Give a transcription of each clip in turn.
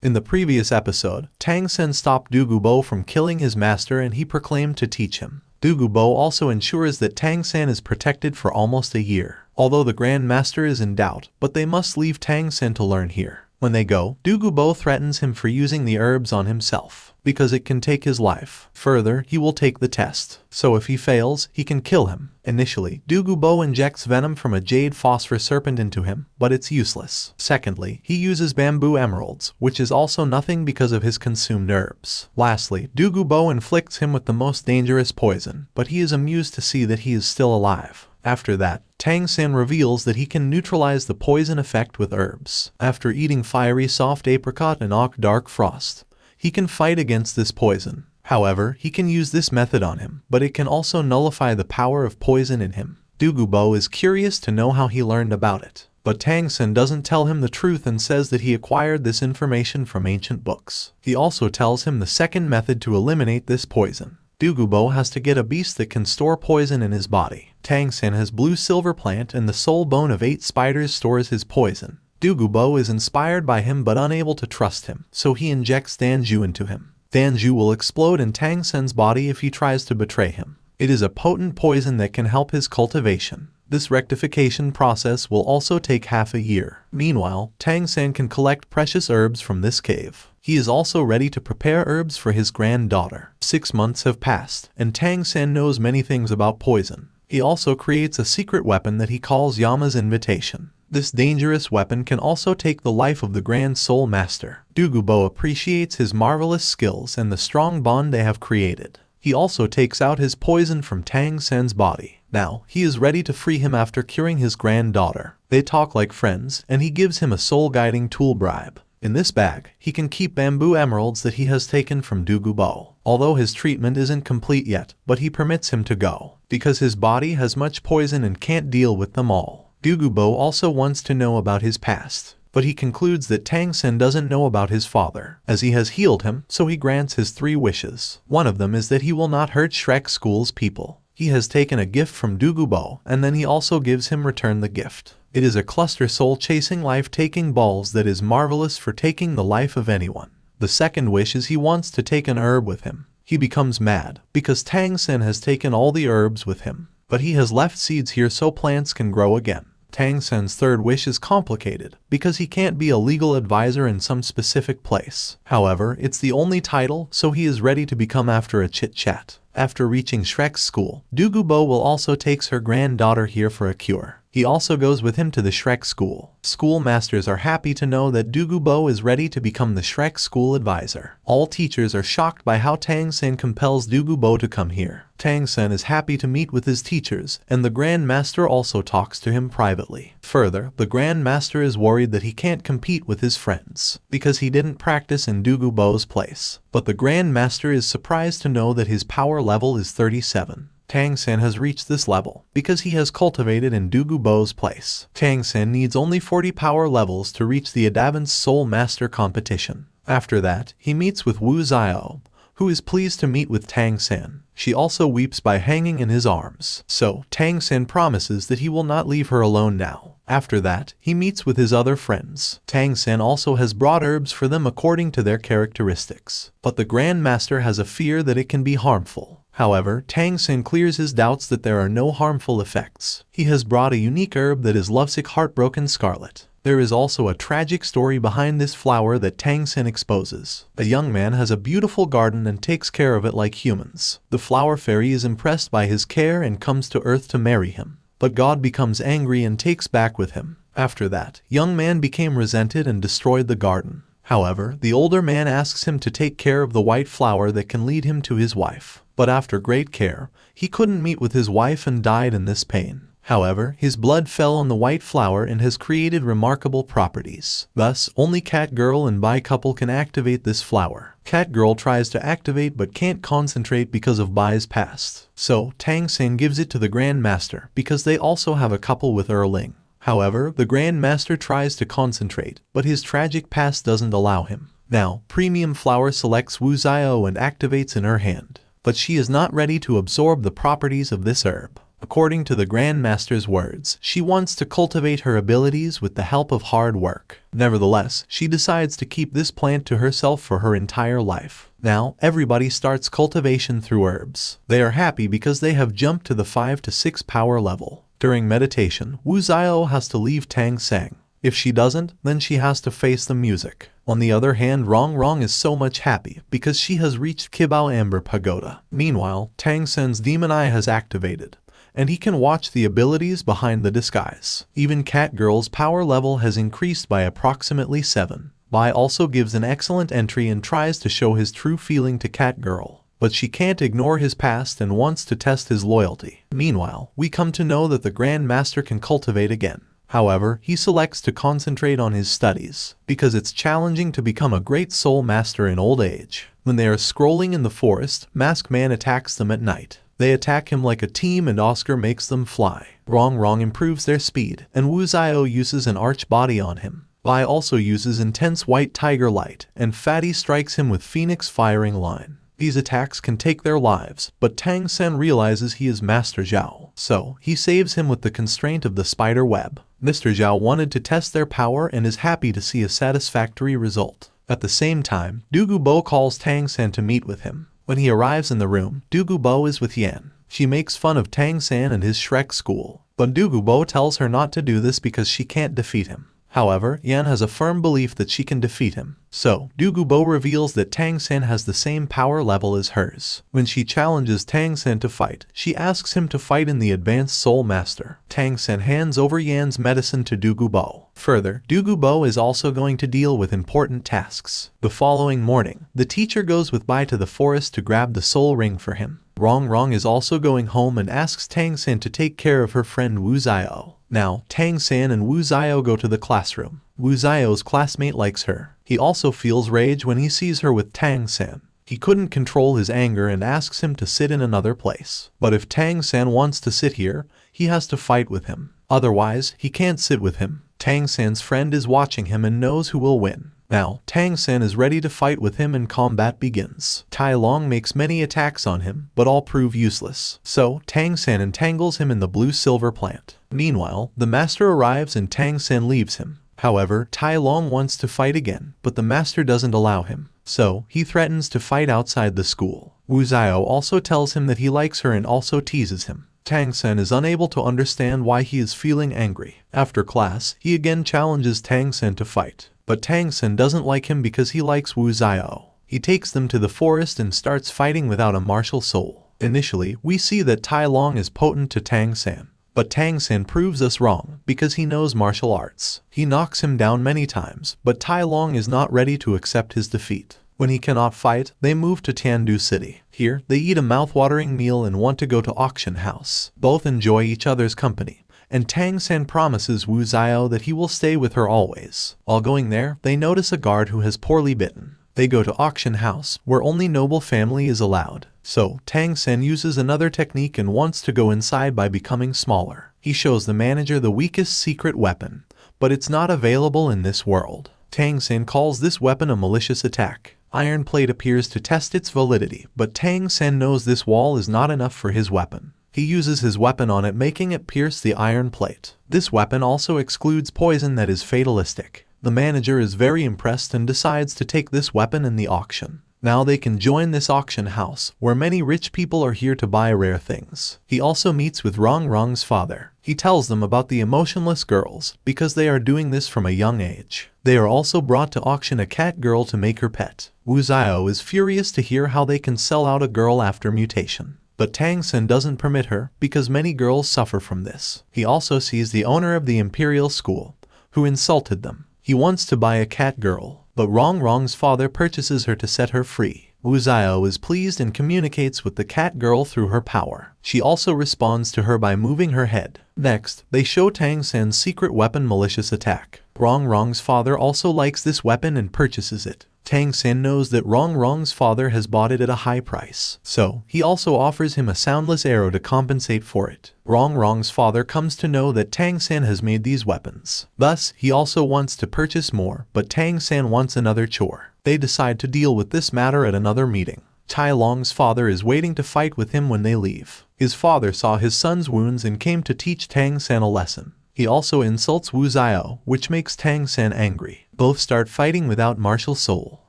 In the previous episode, Tang Sen stopped Du Gubo from killing his master and he proclaimed to teach him. Du Gubo also ensures that Tang Sen is protected for almost a year, although the Grand Master is in doubt, but they must leave Tang Sen to learn here. When they go, Du Gubo threatens him for using the herbs on himself, because it can take his life. Further, he will take the test, so if he fails, he can kill him. Initially, Du Gubo injects venom from a jade phosphor serpent into him, but it's useless. Secondly, he uses bamboo emeralds, which is also nothing because of his consumed herbs. Lastly, Du Gubo inflicts him with the most dangerous poison, but he is amused to see that he is still alive. After that, Tang Sen reveals that he can neutralize the poison effect with herbs. After eating fiery soft apricot and oak dark frost, he can fight against this poison. However, he can use this method on him, but it can also nullify the power of poison in him. Du Gubo is curious to know how he learned about it, but Tang Sen doesn't tell him the truth and says that he acquired this information from ancient books. He also tells him the second method to eliminate this poison. Du Gubo has to get a beast that can store poison in his body. Tang Sen has blue silver plant and the soul bone of 8 spiders stores his poison. Du Gubo is inspired by him but unable to trust him, so he injects Danju into him. Danju will explode in Tang Sen's body if he tries to betray him. It is a potent poison that can help his cultivation. This rectification process will also take half a year. Meanwhile, Tang Sen can collect precious herbs from this cave. He is also ready to prepare herbs for his granddaughter. 6 months have passed, and Tang Sen knows many things about poison. He also creates a secret weapon that he calls Yama's Invitation. This dangerous weapon can also take the life of the Grand Soul Master. Du Gubo appreciates his marvelous skills and the strong bond they have created. He also takes out his poison from Tang Sen's body. Now, he is ready to free him after curing his granddaughter. They talk like friends, and he gives him a soul-guiding tool bribe. In this bag, he can keep bamboo emeralds that he has taken from Du Gubo. Although his treatment isn't complete yet, but he permits him to go, because his body has much poison and can't deal with them all. Du Gubo also wants to know about his past, but he concludes that Tang Sen doesn't know about his father, as he has healed him, so he grants his 3 wishes. One of them is that he will not hurt Shrek School's people. He has taken a gift from Du Gubo, and then he also gives him return the gift. It is a cluster soul-chasing life-taking balls that is marvelous for taking the life of anyone. The second wish is he wants to take an herb with him. He becomes mad, because Tang Sen has taken all the herbs with him, but he has left seeds here so plants can grow again. Tang Sen's third wish is complicated, because he can't be a legal advisor in some specific place. However, it's the only title, so he is ready to become after a chit-chat. After reaching Shrek's school, Du Gubo will also takes her granddaughter here for a cure. He also goes with him to the Shrek school. School masters are happy to know that Du Gubo is ready to become the Shrek school advisor. All teachers are shocked by how Tang Sen compels Du Gubo to come here. Tang Sen is happy to meet with his teachers, and the Grand Master also talks to him privately. Further, the Grand Master is worried that he can't compete with his friends, because he didn't practice in Du Gubo's place. But the Grand Master is surprised to know that his power level is 37. Tang Sen has reached this level because he has cultivated in Du Gubo's place. Tang Sen needs only 40 power levels to reach the Adavance Soul Master competition. After that, he meets with Wu Xiao, who is pleased to meet with Tang Sen. She also weeps by hanging in his arms. So, Tang Sen promises that he will not leave her alone now. After that, he meets with his other friends. Tang Sen also has brought herbs for them according to their characteristics. But the Grand Master has a fear that it can be harmful. However, Tang Sen clears his doubts that there are no harmful effects. He has brought a unique herb that is Lovesick Heartbroken Scarlet. There is also a tragic story behind this flower that Tang Sen exposes. A young man has a beautiful garden and takes care of it like humans. The flower fairy is impressed by his care and comes to Earth to marry him. But God becomes angry and takes back with him. After that, young man became resented and destroyed the garden. However, the older man asks him to take care of the white flower that can lead him to his wife. But after great care, he couldn't meet with his wife and died in this pain. However, his blood fell on the white flower and has created remarkable properties. Thus, only Cat Girl and Bai couple can activate this flower. Cat Girl tries to activate but can't concentrate because of Bai's past. So, Tang Sen gives it to the Grand Master because they also have a couple with Erling. However, the Grand Master tries to concentrate, but his tragic past doesn't allow him. Now, Premium Flower selects Wu Xiao and activates in her hand. But she is not ready to absorb the properties of this herb. According to the Grandmaster's words, she wants to cultivate her abilities with the help of hard work. Nevertheless, she decides to keep this plant to herself for her entire life. Now, everybody starts cultivation through herbs. They are happy because they have jumped to the 5 to 6 power level. During meditation, Wu Xiao has to leave Tang Sang. If she doesn't, then she has to face the music. On the other hand, Rong Rong is so much happy because she has reached Qibao Amber Pagoda. Meanwhile, Tang Sen's demon eye has activated, and he can watch the abilities behind the disguise. Even Cat Girl's power level has increased by approximately 7. Bai also gives an excellent entry and tries to show his true feeling to Cat Girl, but she can't ignore his past and wants to test his loyalty. Meanwhile, we come to know that the Grand Master can cultivate again. However, he selects to concentrate on his studies, because it's challenging to become a great soul master in old age. When they are scrolling in the forest, Masked Man attacks them at night. They attack him like a team and Oscar makes them fly. Rong Rong improves their speed, and Wu Xiao uses an arch body on him. Bai also uses intense white tiger light, and Fatty strikes him with Phoenix firing line. These attacks can take their lives, but Tang Sen realizes he is Master Zhao, so he saves him with the constraint of the spider web. Mr. Zhao wanted to test their power and is happy to see a satisfactory result. At the same time, Du Gubo calls Tang Sen to meet with him. When he arrives in the room, Du Gubo is with Yan. She makes fun of Tang Sen and his Shrek school, but Du Gubo tells her not to do this because she can't defeat him. However, Yan has a firm belief that she can defeat him, so Du Gubo reveals that Tang Sen has the same power level as hers. When she challenges Tang Sen to fight, she asks him to fight in the Advanced Soul Master. Tang Sen hands over Yan's medicine to Du Gubo. Further, Du Gubo is also going to deal with important tasks. The following morning, the teacher goes with Bai to the forest to grab the soul ring for him. Rong Rong is also going home and asks Tang Sen to take care of her friend Wu Xiao. Now, Tang Sen and Wu Xiao go to the classroom. Wu Xiao's classmate likes her. He also feels rage when he sees her with Tang Sen. He couldn't control his anger and asks him to sit in another place. But if Tang Sen wants to sit here, he has to fight with him. Otherwise, he can't sit with him. Tang Sen's friend is watching him and knows who will win. Now, Tang Sen is ready to fight with him and combat begins. Tai Long makes many attacks on him, but all prove useless. So, Tang Sen entangles him in the blue-silver plant. Meanwhile, the master arrives and Tang Sen leaves him. However, Tai Long wants to fight again, but the master doesn't allow him. So, he threatens to fight outside the school. Wu Xiao also tells him that he likes her and also teases him. Tang Sen is unable to understand why he is feeling angry. After class, he again challenges Tang Sen to fight. But Tang Sen doesn't like him because he likes Wu Xiao. He takes them to the forest and starts fighting without a martial soul. Initially, we see that Tai Long is potent to Tang Sen. But Tang Sen proves us wrong because he knows martial arts. He knocks him down many times, but Tai Long is not ready to accept his defeat. When he cannot fight, they move to Tiandu City. Here, they eat a mouth-watering meal and want to go to auction house. Both enjoy each other's company, and Tang Sen promises Wu Xiao that he will stay with her always. While going there, they notice a guard who has poorly bitten. They go to auction house, where only noble family is allowed. So, Tang Sen uses another technique and wants to go inside by becoming smaller. He shows the manager the weakest secret weapon, but it's not available in this world. Tang Sen calls this weapon a malicious attack. Iron plate appears to test its validity, but Tang Sen knows this wall is not enough for his weapon. He uses his weapon on it, making it pierce the iron plate. This weapon also excludes poison that is fatalistic. The manager is very impressed and decides to take this weapon in the auction. Now they can join this auction house, where many rich people are here to buy rare things. He also meets with Rong Rong's father. He tells them about the emotionless girls, because they are doing this from a young age. They are also brought to auction a cat girl to make her pet. Wu Xiao is furious to hear how they can sell out a girl after mutation. But Tang Sen doesn't permit her, because many girls suffer from this. He also sees the owner of the Imperial School, who insulted them. He wants to buy a cat girl, but Rong Rong's father purchases her to set her free. Wu Xiao is pleased and communicates with the cat girl through her power. She also responds to her by moving her head. Next, they show Tang Sen's secret weapon malicious attack. Rong Rong's father also likes this weapon and purchases it. Tang Sen knows that Rong Rong's father has bought it at a high price, so he also offers him a soundless arrow to compensate for it. Rong Rong's father comes to know that Tang Sen has made these weapons. Thus, he also wants to purchase more, but Tang Sen wants another chore. They decide to deal with this matter at another meeting. Tai Long's father is waiting to fight with him when they leave. His father saw his son's wounds and came to teach Tang San a lesson. He also insults Wu Xiao, which makes Tang San angry. Both start fighting without martial soul.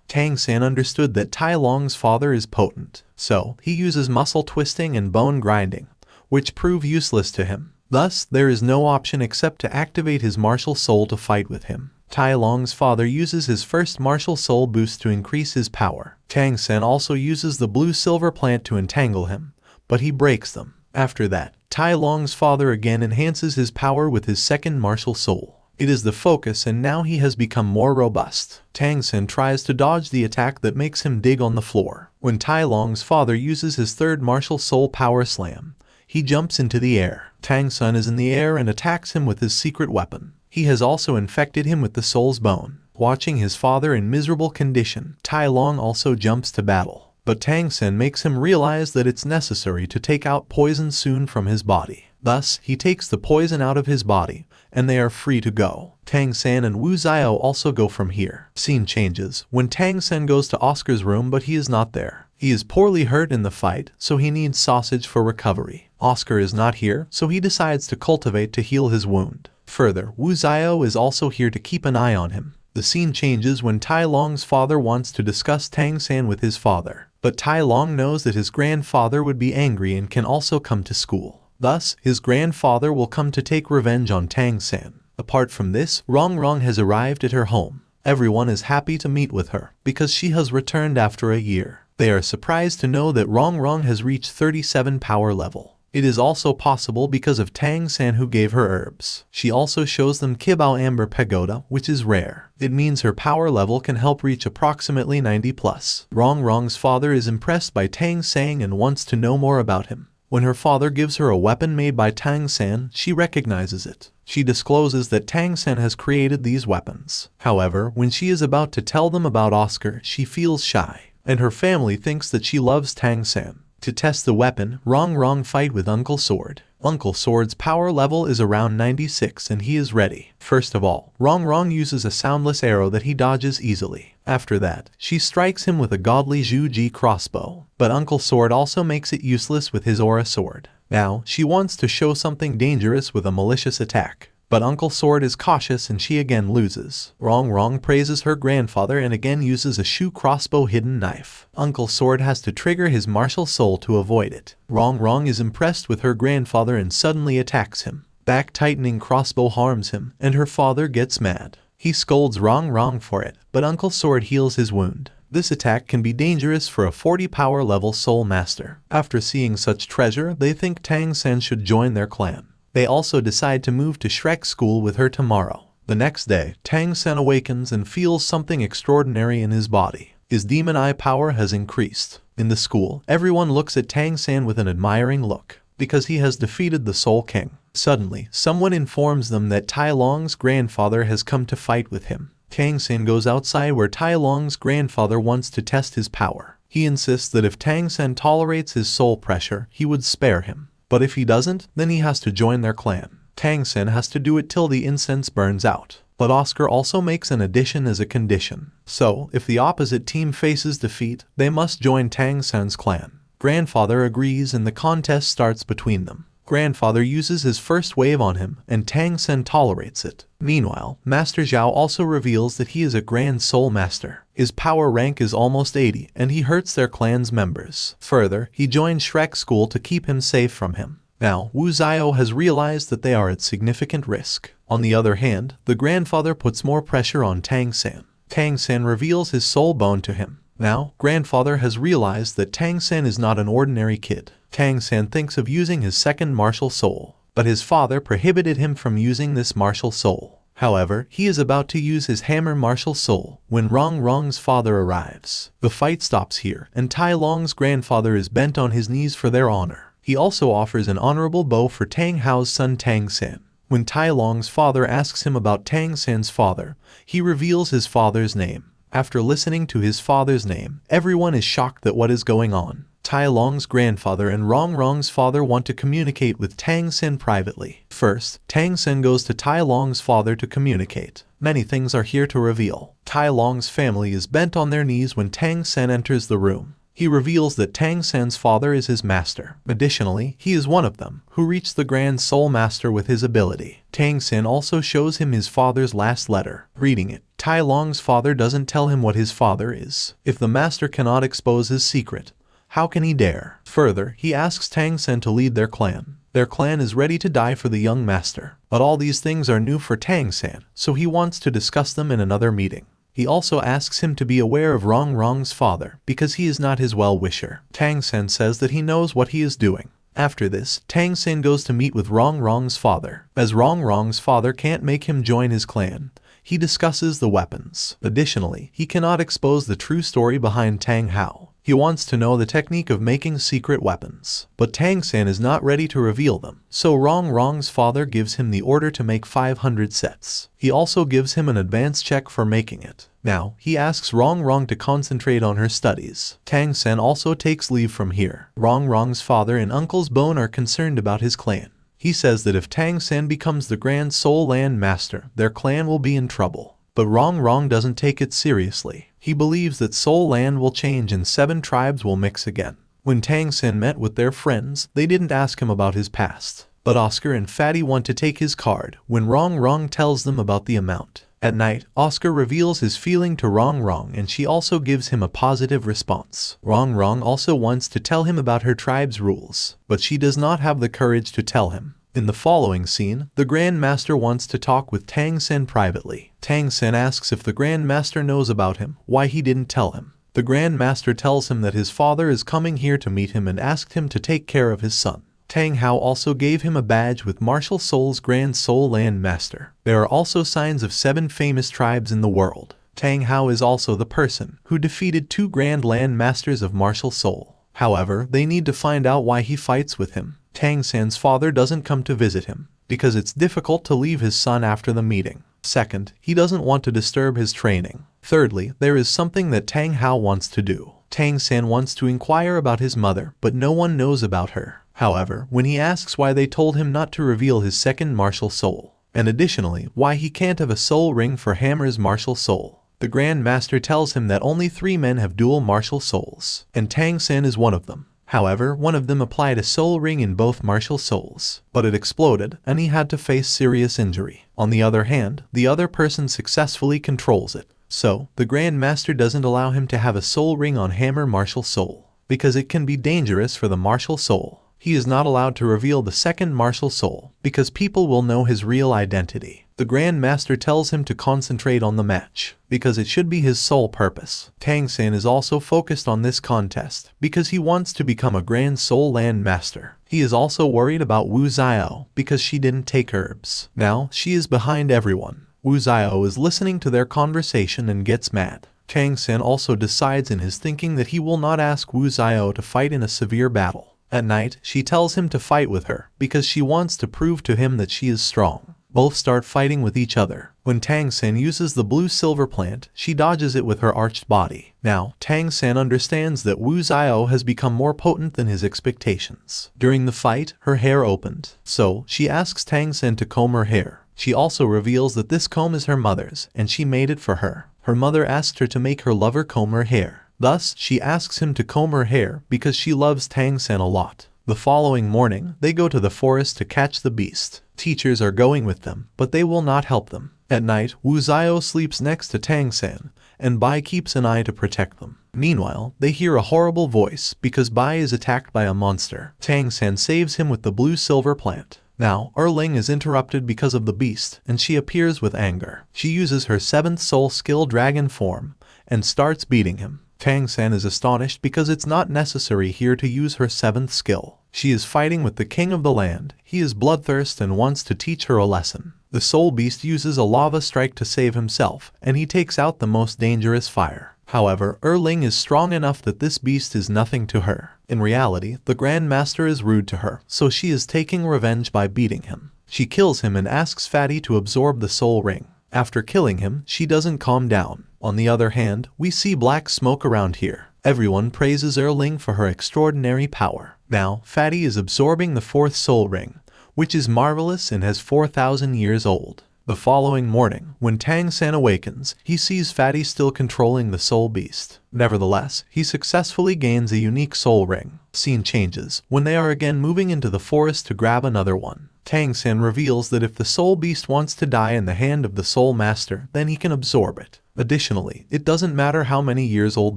Tang San understood that Tai Long's father is potent, so he uses muscle twisting and bone grinding, which prove useless to him. Thus, there is no option except to activate his martial soul to fight with him. Tai Long's father uses his first martial soul boost to increase his power. Tang San also uses the blue-silver plant to entangle him, but he breaks them. After that, Tai Long's father again enhances his power with his second martial soul. It is the focus, and now he has become more robust. Tang San tries to dodge the attack that makes him dig on the floor. When Tai Long's father uses his third martial soul power slam, he jumps into the air. Tang San is in the air and attacks him with his secret weapon. He has also infected him with the soul's bone. Watching his father in miserable condition, Tai Long also jumps to battle. But Tang San makes him realize that it's necessary to take out poison soon from his body. Thus, he takes the poison out of his body, and they are free to go. Tang San and Wu Xiao also go from here. Scene changes when Tang San goes to Oscar's room, but he is not there. He is poorly hurt in the fight, so he needs sausage for recovery. Oscar is not here, so he decides to cultivate to heal his wound. Further, Wu Xiao is also here to keep an eye on him. The scene changes when Tai Long's father wants to discuss Tang San with his father, but Tai Long knows that his grandfather would be angry and can also come to school. Thus, his grandfather will come to take revenge on Tang San. Apart from this, Rong Rong has arrived at her home. Everyone is happy to meet with her, because she has returned after a year. They are surprised to know that Rong Rong has reached 37 power level. It is also possible because of Tang San, who gave her herbs. She also shows them Kibao Amber Pagoda, which is rare. It means her power level can help reach approximately 90+. Rong Rong's father is impressed by Tang San and wants to know more about him. When her father gives her a weapon made by Tang San, she recognizes it. She discloses that Tang San has created these weapons. However, when she is about to tell them about Oscar, she feels shy, and her family thinks that she loves Tang San. To test the weapon, Rong Rong fight with Uncle Sword. Uncle Sword's power level is around 96 and he is ready. First of all, Rong Rong uses a soundless arrow that he dodges easily. After that, she strikes him with a godly Zhu Ji crossbow, but Uncle Sword also makes it useless with his aura sword. Now, she wants to show something dangerous with a malicious attack. But Uncle Sword is cautious and she again loses. Rong Rong praises her grandfather and again uses a Shu crossbow hidden knife. Uncle Sword has to trigger his martial soul to avoid it. Rong Rong is impressed with her grandfather and suddenly attacks him. Back tightening crossbow harms him, and her father gets mad. He scolds Rong Rong for it, but Uncle Sword heals his wound. This attack can be dangerous for a 40 power level soul master. After seeing such treasure, they think Tang San should join their clan. They also decide to move to Shrek School with her tomorrow. The next day, Tang San awakens and feels something extraordinary in his body. His demon eye power has increased. In the school, everyone looks at Tang San with an admiring look, because he has defeated the Soul King. Suddenly, someone informs them that Tai Long's grandfather has come to fight with him. Tang San goes outside where Tai Long's grandfather wants to test his power. He insists that if Tang San tolerates his soul pressure, he would spare him. But if he doesn't, then he has to join their clan. Tang San has to do it till the incense burns out. But Oscar also makes an addition as a condition. So, if the opposite team faces defeat, they must join Tang San's clan. Grandfather agrees and the contest starts between them. Grandfather uses his first wave on him, and Tang San tolerates it. Meanwhile, Master Zhao also reveals that he is a Grand Soul Master. His power rank is almost 80, and he hurts their clan's members. Further, he joins Shrek School to keep him safe from him. Now, Wu Xiao has realized that they are at significant risk. On the other hand, the grandfather puts more pressure on Tang San. Tang San reveals his soul bone to him. Now, grandfather has realized that Tang San is not an ordinary kid. Tang San thinks of using his second martial soul, but his father prohibited him from using this martial soul. However, he is about to use his hammer martial soul when Rong Rong's father arrives. The fight stops here, and Tai Long's grandfather is bent on his knees for their honor. He also offers an honorable bow for Tang Hao's son Tang San. When Tai Long's father asks him about Tang San's father, he reveals his father's name. After listening to his father's name, everyone is shocked at what is going on. Tai Long's grandfather and Rong Rong's father want to communicate with Tang San privately. First, Tang San goes to Tai Long's father to communicate. Many things are here to reveal. Tai Long's family is bent on their knees when Tang San enters the room. He reveals that Tang San's father is his master. Additionally, he is one of them, who reached the Grand Soul Master with his ability. Tang San also shows him his father's last letter. Reading it, Tai Long's father doesn't tell him what his father is. If the master cannot expose his secret, how can he dare? Further, he asks Tang San to lead their clan. Their clan is ready to die for the young master. But all these things are new for Tang San, so he wants to discuss them in another meeting. He also asks him to be aware of Rong Rong's father, because he is not his well-wisher. Tang San says that he knows what he is doing. After this, Tang San goes to meet with Rong Rong's father. As Rong Rong's father can't make him join his clan, he discusses the weapons. Additionally, he cannot expose the true story behind Tang Hao. He wants to know the technique of making secret weapons. But Tang San is not ready to reveal them, so Rong Rong's father gives him the order to make 500 sets. He also gives him an advance check for making it. Now, he asks Rong Rong to concentrate on her studies. Tang San also takes leave from here. Rong Rong's father and uncle's Bone are concerned about his clan. He says that if Tang San becomes the Grand Soul Land Master, their clan will be in trouble. But Rong Rong doesn't take it seriously. He believes that Soul Land will change and 7 tribes will mix again. When Tang San met with their friends, they didn't ask him about his past. But Oscar and Fatty want to take his card when Rong Rong tells them about the amount. At night, Oscar reveals his feeling to Rong Rong and she also gives him a positive response. Rong Rong also wants to tell him about her tribe's rules, but she does not have the courage to tell him. In the following scene, the Grand Master wants to talk with Tang San privately. Tang San asks if the Grand Master knows about him, why he didn't tell him. The Grand Master tells him that his father is coming here to meet him and asked him to take care of his son. Tang Hao also gave him a badge with Martial Soul's Grand Soul Land Master. There are also signs of 7 famous tribes in the world. Tang Hao is also the person who defeated 2 Grand Land Masters of Martial Soul. However, they need to find out why he fights with him. Tang San's father doesn't come to visit him, because it's difficult to leave his son after the meeting. Second, he doesn't want to disturb his training. Thirdly, there is something that Tang Hao wants to do. Tang San wants to inquire about his mother, but no one knows about her. However, when he asks why they told him not to reveal his second martial soul, and additionally, why he can't have a soul ring for Hammer's martial soul, the Grand Master tells him that only 3 men have dual martial souls, and Tang San is one of them. However, one of them applied a soul ring in both martial souls, but it exploded and he had to face serious injury. On the other hand, the other person successfully controls it. So, the Grand Master doesn't allow him to have a soul ring on Hammer martial soul, because it can be dangerous for the martial soul. He is not allowed to reveal the second martial soul, because people will know his real identity. The Grand Master tells him to concentrate on the match, because it should be his sole purpose. Tang San is also focused on this contest, because he wants to become a Grand Soul Land Master. He is also worried about Wu Xiao, because she didn't take herbs. Now, she is behind everyone. Wu Xiao is listening to their conversation and gets mad. Tang San also decides in his thinking that he will not ask Wu Xiao to fight in a severe battle. At night, she tells him to fight with her, because she wants to prove to him that she is strong. Both start fighting with each other. When Tang San uses the blue silver plant, she dodges it with her arched body. Now, Tang San understands that Wu Xiao has become more potent than his expectations. During the fight, her hair opened. So, she asks Tang San to comb her hair. She also reveals that this comb is her mother's, and she made it for her. Her mother asked her to make her lover comb her hair. Thus, she asks him to comb her hair because she loves Tang San a lot. The following morning, they go to the forest to catch the beast. Teachers are going with them, but they will not help them. At night, Wu Xiao sleeps next to Tang San, and Bai keeps an eye to protect them. Meanwhile, they hear a horrible voice because Bai is attacked by a monster. Tang San saves him with the blue silver plant. Now, Erling is interrupted because of the beast, and she appears with anger. She uses her 7th soul skill dragon form, and starts beating him. Tang San is astonished because it's not necessary here to use her 7th skill. She is fighting with the king of the land. He is bloodthirst and wants to teach her a lesson. The soul beast uses a lava strike to save himself, and he takes out the most dangerous fire. However, Erling is strong enough that this beast is nothing to her. In reality, the Grand Master is rude to her, so she is taking revenge by beating him. She kills him and asks Fatty to absorb the soul ring. After killing him, she doesn't calm down. On the other hand, we see black smoke around here. Everyone praises Erling for her extraordinary power. Now, Fatty is absorbing the 4th soul ring, which is marvelous and has 4,000 years old. The following morning, when Tang San awakens, he sees Fatty still controlling the soul beast. Nevertheless, he successfully gains a unique soul ring. Scene changes when they are again moving into the forest to grab another one. Tang San reveals that if the soul beast wants to die in the hand of the soul master, then he can absorb it. Additionally, it doesn't matter how many years old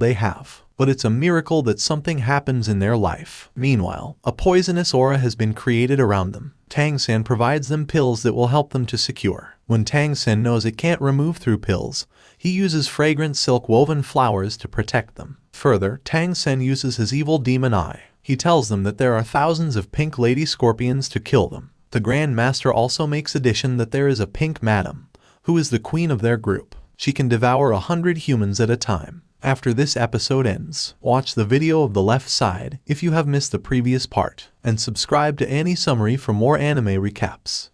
they have, but it's a miracle that something happens in their life. Meanwhile, a poisonous aura has been created around them. Tang San provides them pills that will help them to secure. When Tang San knows it can't remove through pills, he uses fragrant silk-woven flowers to protect them. Further, Tang San uses his evil demon eye. He tells them that there are thousands of pink lady scorpions to kill them. The Grand Master also makes addition that there is a pink madam, who is the queen of their group. She can devour 100 humans at a time. After this episode ends, watch the video of the left side if you have missed the previous part, and subscribe to Annie Summary for more anime recaps.